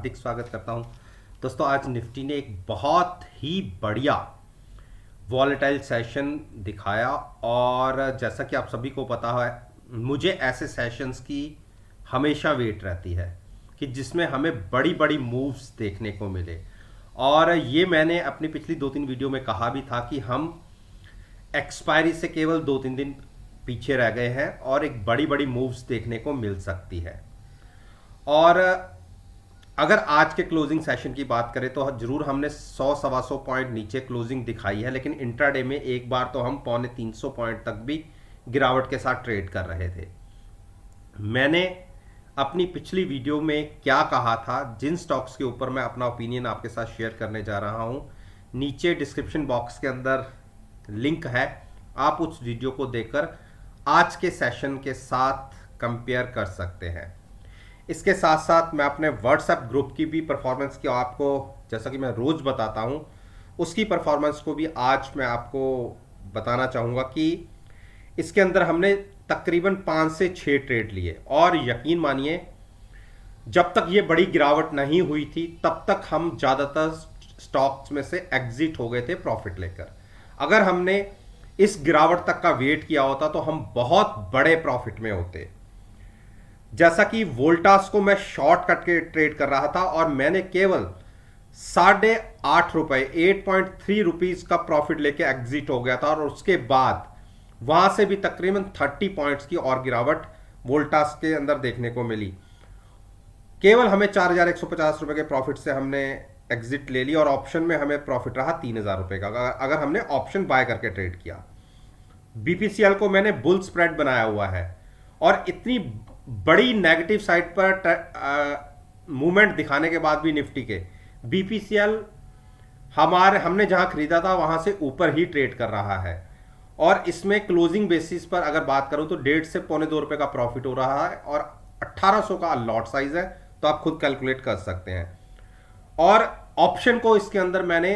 हार्दिक स्वागत करता हूं। दोस्तों, आज निफ्टी ने एक बहुत ही बढ़िया वॉलेटाइल सेशन दिखाया और जैसा कि आप सभी को पता है, मुझे ऐसे सेशंस की हमेशा वेट रहती है कि जिसमें हमें बड़ी बड़ी मूव्स देखने को मिले। और ये मैंने अपनी पिछली 2-3 वीडियो में कहा भी था कि हम एक्सपायरी से केवल 2-3 दिन पीछे रह गए हैं और एक बड़ी बड़ी मूव्स देखने को मिल सकती है। और अगर आज के क्लोजिंग सेशन की बात करें तो जरूर हमने 100-125 पॉइंट नीचे क्लोजिंग दिखाई है, लेकिन इंट्राडे में एक बार तो हम 350 पॉइंट तक भी गिरावट के साथ ट्रेड कर रहे थे। मैंने अपनी पिछली वीडियो में क्या कहा था, जिन स्टॉक्स के ऊपर मैं अपना ओपिनियन आपके साथ शेयर करने जा रहा हूं, नीचे डिस्क्रिप्शन बॉक्स के अंदर लिंक है, आप उस वीडियो को देखकर आज के सेशन के साथ कंपेयर कर सकते हैं। इसके साथ साथ मैं अपने व्हाट्सएप ग्रुप की भी परफॉर्मेंस की आपको, जैसा कि मैं रोज बताता हूं, उसकी परफॉर्मेंस को भी आज मैं आपको बताना चाहूंगा कि इसके अंदर हमने तकरीबन 5 से 6 ट्रेड लिए और यकीन मानिए जब तक ये बड़ी गिरावट नहीं हुई थी तब तक हम ज़्यादातर स्टॉक्स में से एग्जिट हो गए थे प्रॉफिट लेकर। अगर हमने इस गिरावट तक का वेट किया होता तो हम बहुत बड़े प्रॉफिट में होते। जैसा कि वोल्टास को मैं शॉर्ट कट के ट्रेड कर रहा था और मैंने केवल 8.5 रुपए 8.3 रुपीज का प्रॉफिट लेके एग्जिट हो गया था और उसके बाद वहां से भी तकरीबन 30 पॉइंट्स की और गिरावट वोल्टास के अंदर देखने को मिली। केवल हमें 4,150 रुपए के प्रॉफिट से हमने एग्जिट ले ली और ऑप्शन में हमें प्रॉफिट रहा 3,000 रुपए का, अगर हमने ऑप्शन बाय करके ट्रेड किया। बीपीसीएल को मैंने बुल स्प्रेड बनाया हुआ है और इतनी बड़ी नेगेटिव साइड पर मूवमेंट दिखाने के बाद भी निफ्टी के बीपीसीएल हमने जहां खरीदा था वहां से ऊपर ही ट्रेड कर रहा है और इसमें क्लोजिंग बेसिस पर अगर बात करूं तो 1.5 से पौने 2 रुपए का प्रॉफिट हो रहा है और 1800 का लॉट साइज है, तो आप खुद कैलकुलेट कर सकते हैं। और ऑप्शन को इसके अंदर मैंने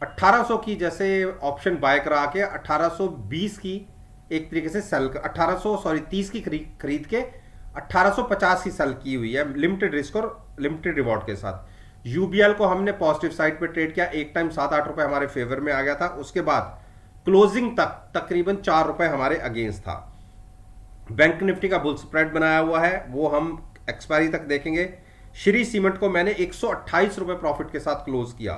1800 की जैसे ऑप्शन बाय करा के 1820 की एक तरीके से सेल 30 की खरीद के 1850 की सेल की हुई है, लिमिटेड रिस्क और लिमिटेड रिवॉर्ड के साथ। यूबीएल को हमने पॉजिटिव साइड पे ट्रेड किया, एक टाइम 7-8 रुपए हमारे फेवर में आ गया था, उसके बाद क्लोजिंग तक तकरीबन 4 रुपए हमारे अगेंस्ट था। बैंक निफ्टी का बुल स्प्रेड बनाया हुआ है, वो हम एक्सपायरी तक देखेंगे। श्री सीमेंट को मैंने 128 रुपए प्रॉफिट के साथ क्लोज किया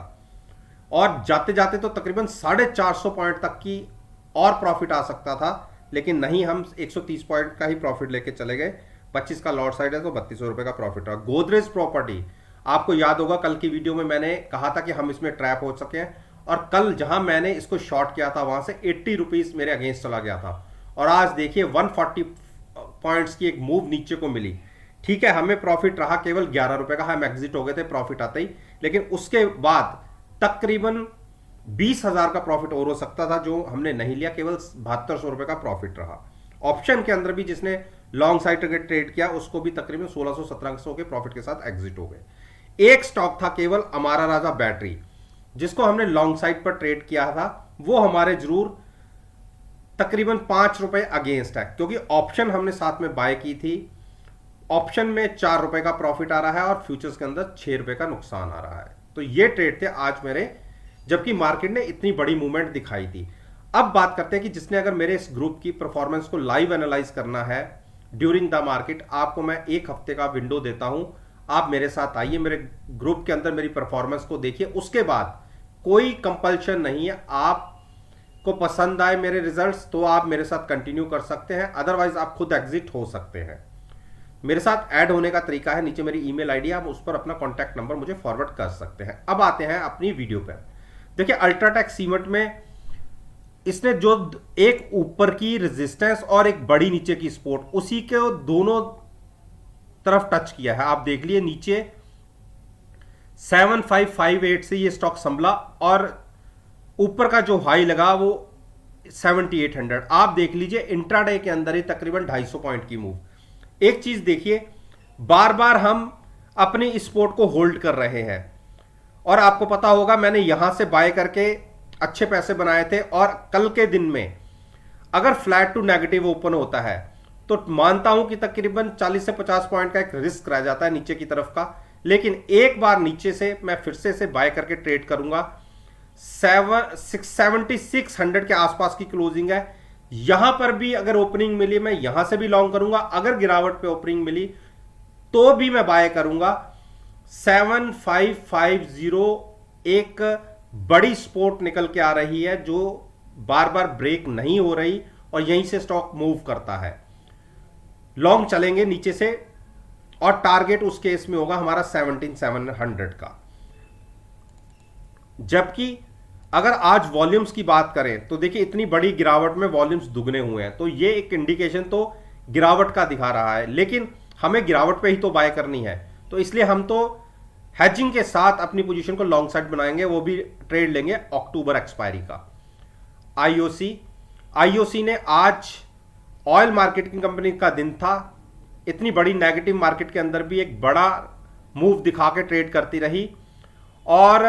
और जाते जाते तो तकरीबन 450 पॉइंट तक की और प्रॉफिट आ सकता था, लेकिन नहीं, हम 130 पॉइंट का ही प्रॉफिट लेके चले गए। 25 का लॉट साइड है तो 3200 रुपए का प्रॉफिट रहा। गोदरेज प्रॉपर्टी, आपको याद होगा कल की वीडियो में मैंने कहा था कि हम इसमें ट्रैप हो सके हैं और कल जहां मैंने इसको शॉर्ट किया था वहां से 80 रुपीज मेरे अगेंस्ट चला गया था और आज देखिए 140 पॉइंट्स की एक मूव नीचे को मिली। ठीक है, हमें प्रॉफिट रहा केवल 11 रुपए का, हम एग्जिट हो गए थे प्रॉफिट आते ही, लेकिन उसके बाद तकरीबन 20,000 का प्रॉफिट और हो सकता था जो हमने नहीं लिया, केवल 7200 रुपए का प्रॉफिट रहा। ऑप्शन के अंदर भी जिसने लॉन्ग साइड टारगेट ट्रेड किया उसको भी तकरीबन 1600-1700 के प्रॉफिट के साथ एग्जिट हो गए। एक स्टॉक था केवल अमारा राजा बैटरी, जिसको हमने लॉन्ग साइड पर ट्रेड किया था, वो हमारे जरूर तकरीबन 5 रुपए अगेंस्ट है, क्योंकि ऑप्शन हमने साथ में बाय की थी। ऑप्शन में 4 रुपए का प्रॉफिट आ रहा है और फ्यूचर्स के अंदर 6 रुपए का नुकसान आ रहा है। तो ये ट्रेड थे आज मेरे, जबकि मार्केट ने इतनी बड़ी मूवमेंट दिखाई थी। अब बात करते हैं कि जिसने अगर मेरे इस ग्रुप की परफॉर्मेंस को लाइव एनालाइज करना है ड्यूरिंग द मार्केट, आपको मैं 1 हफ्ते का विंडो देता हूं। आप मेरे साथ आइए, मेरे ग्रुप के अंदर मेरी परफॉर्मेंस को देखिए, उसके बाद कोई कंपल्शन नहीं है। आपको पसंद आए मेरे रिजल्ट्स तो आप मेरे साथ कंटिन्यू कर सकते हैं, अदरवाइज आप खुद एग्जिट हो सकते हैं। मेरे साथ ऐड होने का तरीका है, नीचे मेरी ईमेल आईडी है, आप उस पर अपना कॉन्टैक्ट नंबर मुझे फॉरवर्ड कर सकते हैं। अब आते हैं अपनी वीडियो पर। देखिए, अल्ट्राटेक सीमेंट में इसने जो एक ऊपर की रेजिस्टेंस और एक बड़ी नीचे की सपोर्ट, उसी के दोनों तरफ टच किया है। आप देख लिए नीचे 7558 से ये स्टॉक संभला और ऊपर का जो हाई लगा वो 7800। आप देख लीजिए इंट्राडे के अंदर ही तकरीबन 250 पॉइंट की मूव। एक चीज देखिए, बार बार हम अपनी सपोर्ट को होल्ड कर रहे हैं और आपको पता होगा मैंने यहां से बाय करके अच्छे पैसे बनाए थे और कल के दिन में अगर फ्लैट टू नेगेटिव ओपन होता है तो मानता हूं कि तकरीबन 40 से 50 पॉइंट का एक रिस्क रह जाता है नीचे की तरफ का, लेकिन एक बार नीचे से मैं फिर से बाय करके ट्रेड करूंगा। 7600 के आसपास की क्लोजिंग है। यहां पर भी अगर ओपनिंग मिली मैं यहां से भी लॉन्ग करूंगा, अगर गिरावट पे ओपनिंग मिली तो भी मैं बाय करूंगा। 7550 एक बड़ी सपोर्ट निकल के आ रही है जो बार बार ब्रेक नहीं हो रही और यहीं से स्टॉक मूव करता है। लॉन्ग चलेंगे नीचे से और टारगेट उस केस में होगा हमारा 17700 का। जबकि अगर आज वॉल्यूम्स की बात करें तो देखिए इतनी बड़ी गिरावट में वॉल्यूम्स दुगने हुए हैं, तो ये एक इंडिकेशन तो गिरावट का दिखा रहा है, लेकिन हमें गिरावट पे ही तो बाय करनी है। तो इसलिए हम तो हेजिंग के साथ अपनी पोजीशन को लॉन्ग साइड बनाएंगे, वो भी ट्रेड लेंगे अक्टूबर एक्सपायरी का। आईओसी ने आज ऑयल मार्केटिंग कंपनी का दिन था, इतनी बड़ी नेगेटिव मार्केट के अंदर भी एक बड़ा मूव दिखा के ट्रेड करती रही। और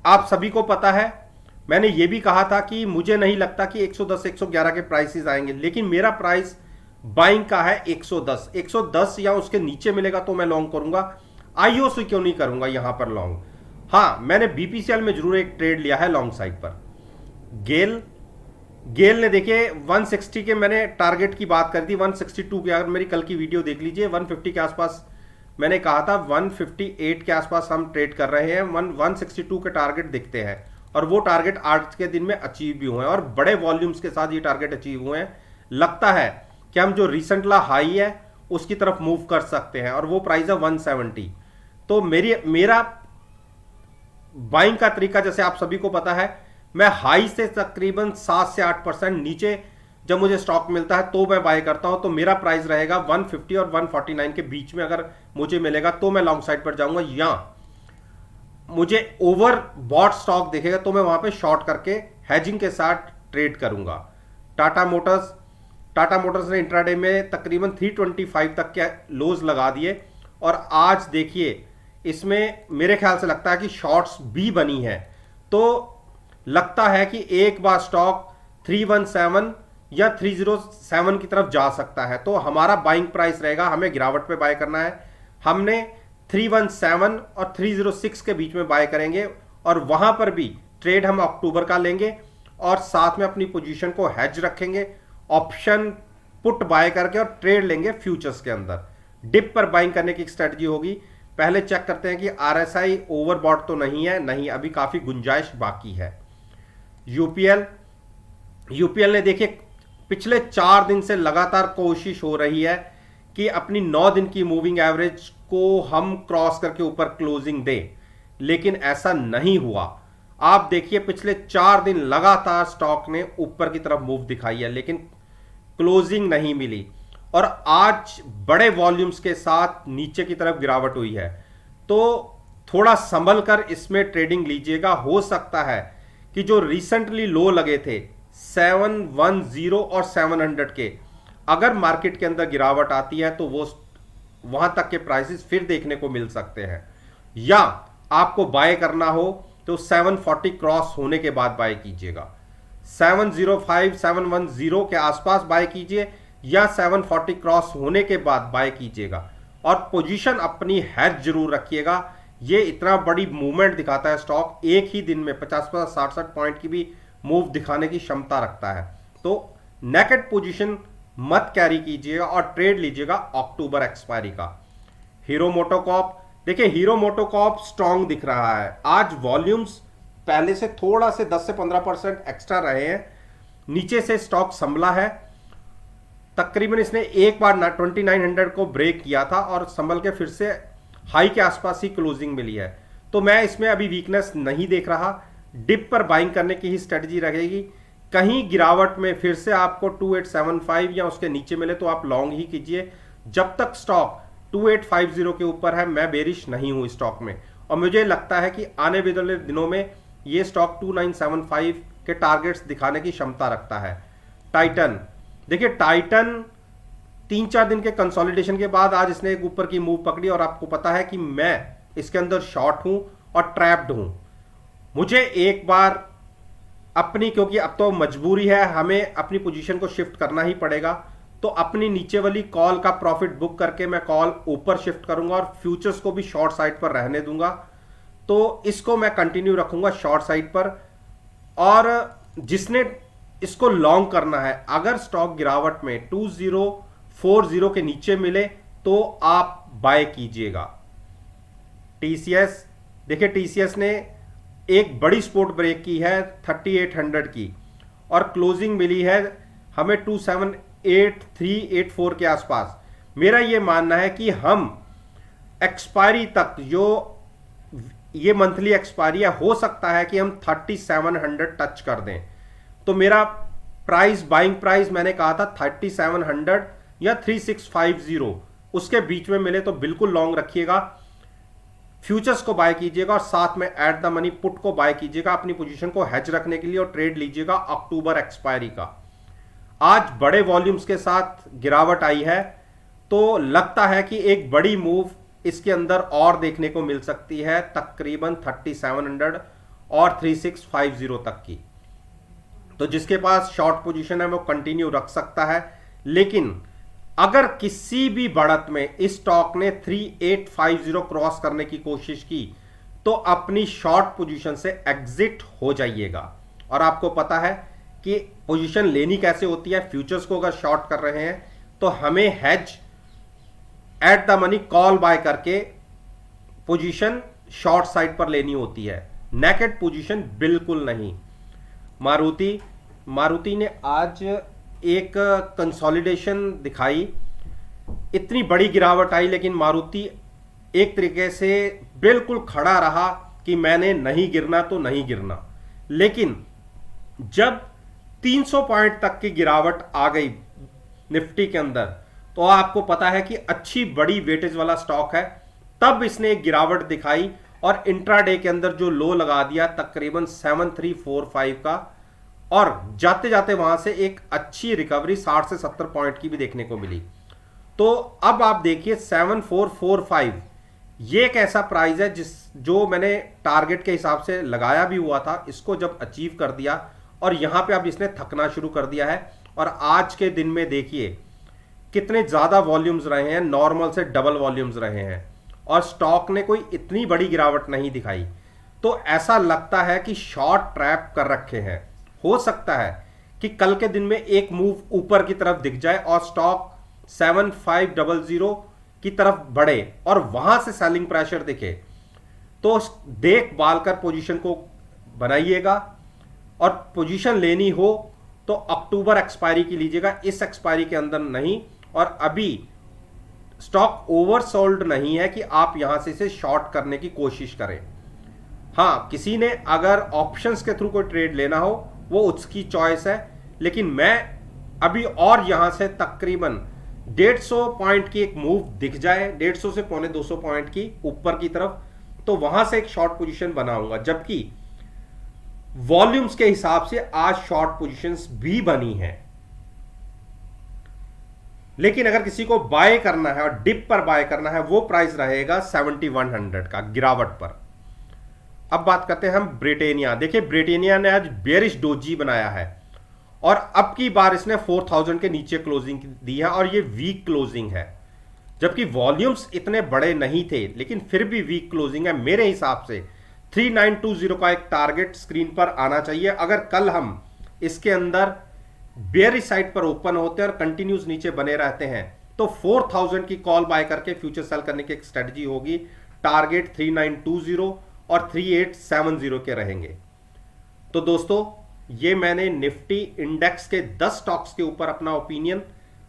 आप सभी को पता है मैंने ये भी कहा था कि मुझे नहीं लगता कि 110 111 के प्राइसेस आएंगे, लेकिन मेरा प्राइस बाइंग का है 110 या उसके नीचे मिलेगा तो मैं लॉन्ग करूंगा। आईओसी क्यों नहीं करूंगा यहां पर लॉन्ग। हाँ, मैंने बीपीसीएल में जरूर एक ट्रेड लिया है लॉन्ग साइड पर। गेल ने देखिए 160 के मैंने टारगेट की बात करी थी, 162 के, अगर मेरी कल की वीडियो देख लीजिए 150 के आसपास मैंने कहा था 158 के आसपास हम ट्रेड कर रहे हैं। 162 के टारगेट दिखते हैं और वो टारगेट आज के दिन में अचीव भी हुए हैं और बड़े वॉल्यूम्स के साथ ये टारगेट अचीव हुए हैं। लगता है कि हम जो रिसेंट ला हाई है उसकी तरफ मूव कर सकते हैं और वो प्राइस है 170। तो मेरा बाइंग का तरीका जैसे आप सभी को पता है, मैं हाई से तकरीबन 7 से 8% नीचे जब मुझे स्टॉक मिलता है तो मैं बाय करता हूं। तो मेरा प्राइस रहेगा 150 और 149 के बीच में, अगर मुझे मिलेगा तो मैं लॉन्ग साइड पर जाऊंगा, या मुझे ओवर बॉट स्टॉक दिखेगा तो मैं वहां पे शॉर्ट करके हेजिंग के साथ ट्रेड करूंगा। टाटा मोटर्स ने इंट्राडे में तकरीबन 325 तक के लोज लगा दिए और आज देखिए इसमें मेरे ख्याल से लगता है कि शॉर्ट्स भी बनी है। तो लगता है कि एक बार स्टॉक 317 या 307 की तरफ जा सकता है, तो हमारा बाइंग प्राइस रहेगा, हमें गिरावट पे बाय करना है। हमने 317 और 306 के बीच में बाय करेंगे और वहां पर भी ट्रेड हम अक्टूबर का लेंगे और साथ में अपनी पोजीशन को हेज रखेंगे, ऑप्शन पुट बाय करके और ट्रेड लेंगे फ्यूचर्स के अंदर। डिप पर बाइंग करने की स्ट्रेटजी होगी। पहले चेक करते हैं कि आरएसआई ओवरबॉट तो नहीं है, नहीं, अभी काफी गुंजाइश बाकी है। यूपीएल ने देखिए पिछले 4 दिन से लगातार कोशिश हो रही है कि अपनी 9 दिन की मूविंग एवरेज को हम क्रॉस करके ऊपर क्लोजिंग दें, लेकिन ऐसा नहीं हुआ। आप देखिए पिछले 4 दिन लगातार स्टॉक ने ऊपर की तरफ मूव दिखाई है, लेकिन क्लोजिंग नहीं मिली और आज बड़े वॉल्यूम्स के साथ नीचे की तरफ गिरावट हुई है। तो थोड़ा संभल कर इसमें ट्रेडिंग लीजिएगा। हो सकता है कि जो रिसेंटली लो लगे थे 710 और 700 के, अगर मार्केट के अंदर गिरावट आती है तो वो वहां तक के प्राइसेस फिर देखने को मिल सकते हैं, या आपको बाय करना हो तो 740 क्रॉस होने के बाद बाय कीजिएगा। 705 710 के आसपास बाय कीजिए या 740 क्रॉस होने के बाद बाय कीजिएगा और पोजीशन अपनी हैज जरूर रखिएगा। ये इतना बड़ी मूवमेंट दिखाता है स्टॉक, एक ही दिन में 50 60 पॉइंट की भी मूव दिखाने की क्षमता रखता है। तो नेकेड पोजीशन मत कैरी कीजिएगा और ट्रेड लीजिएगा अक्टूबर एक्सपायरी का। हीरो मोटोकॉर्प, देखिए हीरो मोटोकॉर्प स्ट्रांग दिख रहा है। आज वॉल्यूम्स पहले से थोड़ा से 10 से 15% एक्स्ट्रा रहे हैं, नीचे से स्टॉक संभला है। तकरीबन इसने एक बार 2900 को ब्रेक किया था और संभल के फिर से हाई के आसपास ही क्लोजिंग मिली है। तो मैं इसमें अभी वीकनेस नहीं देख रहा। डिप पर बाइंग करने की ही स्ट्रेटजी रहेगी। कहीं गिरावट में फिर से आपको 2875 या उसके नीचे मिले तो आप लॉन्ग ही कीजिए। जब तक स्टॉक 2850 के ऊपर है मैं बेरिश नहीं हूं स्टॉक में, और मुझे लगता है कि आने वाले दिनों में ये स्टॉक 2975 के टारगेट्स दिखाने की क्षमता रखता है। टाइटन, देखिए टाइटन 3-4 दिन के कंसोलिडेशन के बाद आज इसने एक ऊपर की मूव पकड़ी और आपको पता है कि मैं इसके अंदर शॉर्ट हूं और ट्रैप्ड हूं। मुझे एक बार अपनी, क्योंकि अब तो मजबूरी है, हमें अपनी पोजीशन को शिफ्ट करना ही पड़ेगा, तो अपनी नीचे वाली कॉल का प्रॉफिट बुक करके मैं कॉल ऊपर शिफ्ट करूंगा और फ्यूचर्स को भी शॉर्ट साइड पर रहने दूंगा। तो इसको मैं कंटिन्यू रखूंगा शॉर्ट साइड पर। और जिसने इसको लॉन्ग करना है, अगर स्टॉक गिरावट में 2040 के नीचे मिले तो आप बाय कीजिएगा। टीसीएस, देखिए टीसीएस ने एक बड़ी सपोर्ट ब्रेक की है 3800 की और क्लोजिंग मिली है हमें 278384 के आसपास। मेरा यह मानना है कि हम एक्सपायरी तक, जो ये मंथली एक्सपायरी है, हो सकता है कि हम 3700 टच कर दें। तो मेरा प्राइस, बाइंग प्राइस मैंने कहा था 3700 या 3650, उसके बीच में मिले तो बिल्कुल लॉन्ग रखिएगा, फ्यूचर्स को बाय कीजिएगा और साथ में एट द मनी पुट को बाय कीजिएगा अपनी पोजीशन को हेज रखने के लिए और ट्रेड लीजिएगा अक्टूबर एक्सपायरी का। आज बड़े वॉल्यूम्स के साथ गिरावट आई है तो लगता है कि एक बड़ी मूव इसके अंदर और देखने को मिल सकती है, तकरीबन 3700 और 3650 तक की। तो जिसके पास शॉर्ट पोजीशन है वो कंटिन्यू रख सकता है, लेकिन अगर किसी भी बढ़त में इस स्टॉक ने 3850 क्रॉस करने की कोशिश की तो अपनी शॉर्ट पोजीशन से एग्जिट हो जाइएगा। और आपको पता है कि पोजीशन लेनी कैसे होती है। फ्यूचर्स को अगर शॉर्ट कर रहे हैं तो हमें hedge at the money call buy करके पोजीशन शॉर्ट साइड पर लेनी होती है, नेकेड पोजीशन बिल्कुल नहीं। मारुति ने आज एक कंसोलिडेशन दिखाई, इतनी बड़ी गिरावट आई, लेकिन मारुति एक तरीके से बिल्कुल खड़ा रहा कि मैंने नहीं गिरना तो नहीं गिरना। लेकिन जब 300 पॉइंट तक की गिरावट आ गई निफ्टी के अंदर, तो आपको पता है कि अच्छी बड़ी वेटेज वाला स्टॉक है, तब इसने एक गिरावट दिखाई और इंट्राडे के अंदर जो लो लगा दिया तकरीबन 7345 का, और जाते जाते वहां से एक अच्छी रिकवरी 60 से 70 पॉइंट की भी देखने को मिली। तो अब आप देखिए 7445 ये एक ऐसा प्राइस है जो मैंने टारगेट के हिसाब से लगाया भी हुआ था, इसको जब अचीव कर दिया और यहां पे अब इसने थकना शुरू कर दिया है। और आज के दिन में देखिए कितने ज्यादा वॉल्यूम्स रहे हैं, नॉर्मल से डबल वॉल्यूम्स रहे हैं और स्टॉक ने कोई इतनी बड़ी गिरावट नहीं दिखाई। तो ऐसा लगता है कि शॉर्ट ट्रैप कर रखे हैं। हो सकता है कि कल के दिन में एक मूव ऊपर की तरफ दिख जाए और स्टॉक 7500 की तरफ बढ़े और वहां से सेलिंग प्रेशर दिखे, तो देख बाल कर पोजीशन को बनाइएगा। और पोजीशन लेनी हो तो अक्टूबर एक्सपायरी की लीजिएगा, इस एक्सपायरी के अंदर नहीं। और अभी स्टॉक ओवरसोल्ड नहीं है कि आप यहां से इसे शॉर्ट करने की कोशिश करें। हाँ, किसी ने अगर ऑप्शंस के थ्रू कोई ट्रेड लेना हो वो उसकी चॉइस है, लेकिन मैं अभी और यहां से तकरीबन 150 पॉइंट की एक मूव दिख जाए, 150 से 250 पॉइंट की ऊपर की तरफ, तो वहां से एक शॉर्ट पोजीशन बनाऊंगा। जबकि वॉल्यूम्स के हिसाब से आज शॉर्ट पोजीशंस भी बनी हैं, लेकिन अगर किसी को बाय करना है और डिप पर बाय करना है, वो प्राइस रहेगा 7100 का गिरावट पर। अब बात करते हैं हम ब्रिटेनिया। देखिए ब्रिटेनिया ने आज बेरिश डोजी बनाया है और अब की बार इसने 4000 के नीचे क्लोजिंग दी है और ये वीक क्लोजिंग है, जबकि वॉल्यूम्स इतने बड़े नहीं थे, लेकिन फिर भी वीक क्लोजिंग है। मेरे हिसाब से 3920 का एक टारगेट स्क्रीन पर आना चाहिए। अगर कल हम इसके अंदर बेयरिश साइड पर ओपन होते हैं और कंटिन्यूस नीचे बने रहते हैं तो 4000 की कॉल बाय करके फ्यूचर सेल करने की एक स्ट्रेटजी होगी। टारगेट 3920 और 3870 के रहेंगे। तो दोस्तों, ये मैंने निफ्टी इंडेक्स के 10 स्टॉक्स के ऊपर अपना ओपिनियन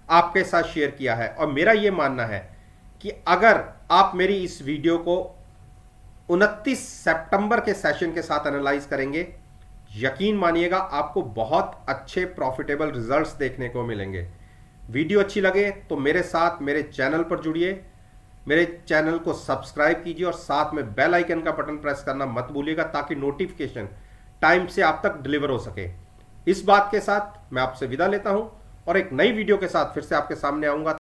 आपके साथ शेयर किया है और मेरा ये मानना है कि अगर आप मेरी इस वीडियो को 29 सितंबर के सेशन के साथ एनालाइज करेंगे, यकीन मानिएगा आपको बहुत अच्छे प्रॉफिटेबल रिजल्ट्स देखने को मिलेंगे। वीडियो अच्छी लगे तो मेरे साथ मेरे चैनल पर जुड़िए, मेरे चैनल को सब्सक्राइब कीजिए और साथ में बेल आइकन का बटन प्रेस करना मत भूलिएगा ताकि नोटिफिकेशन टाइम से आप तक डिलीवर हो सके। इस बात के साथ मैं आपसे विदा लेता हूं और एक नई वीडियो के साथ फिर से आपके सामने आऊंगा।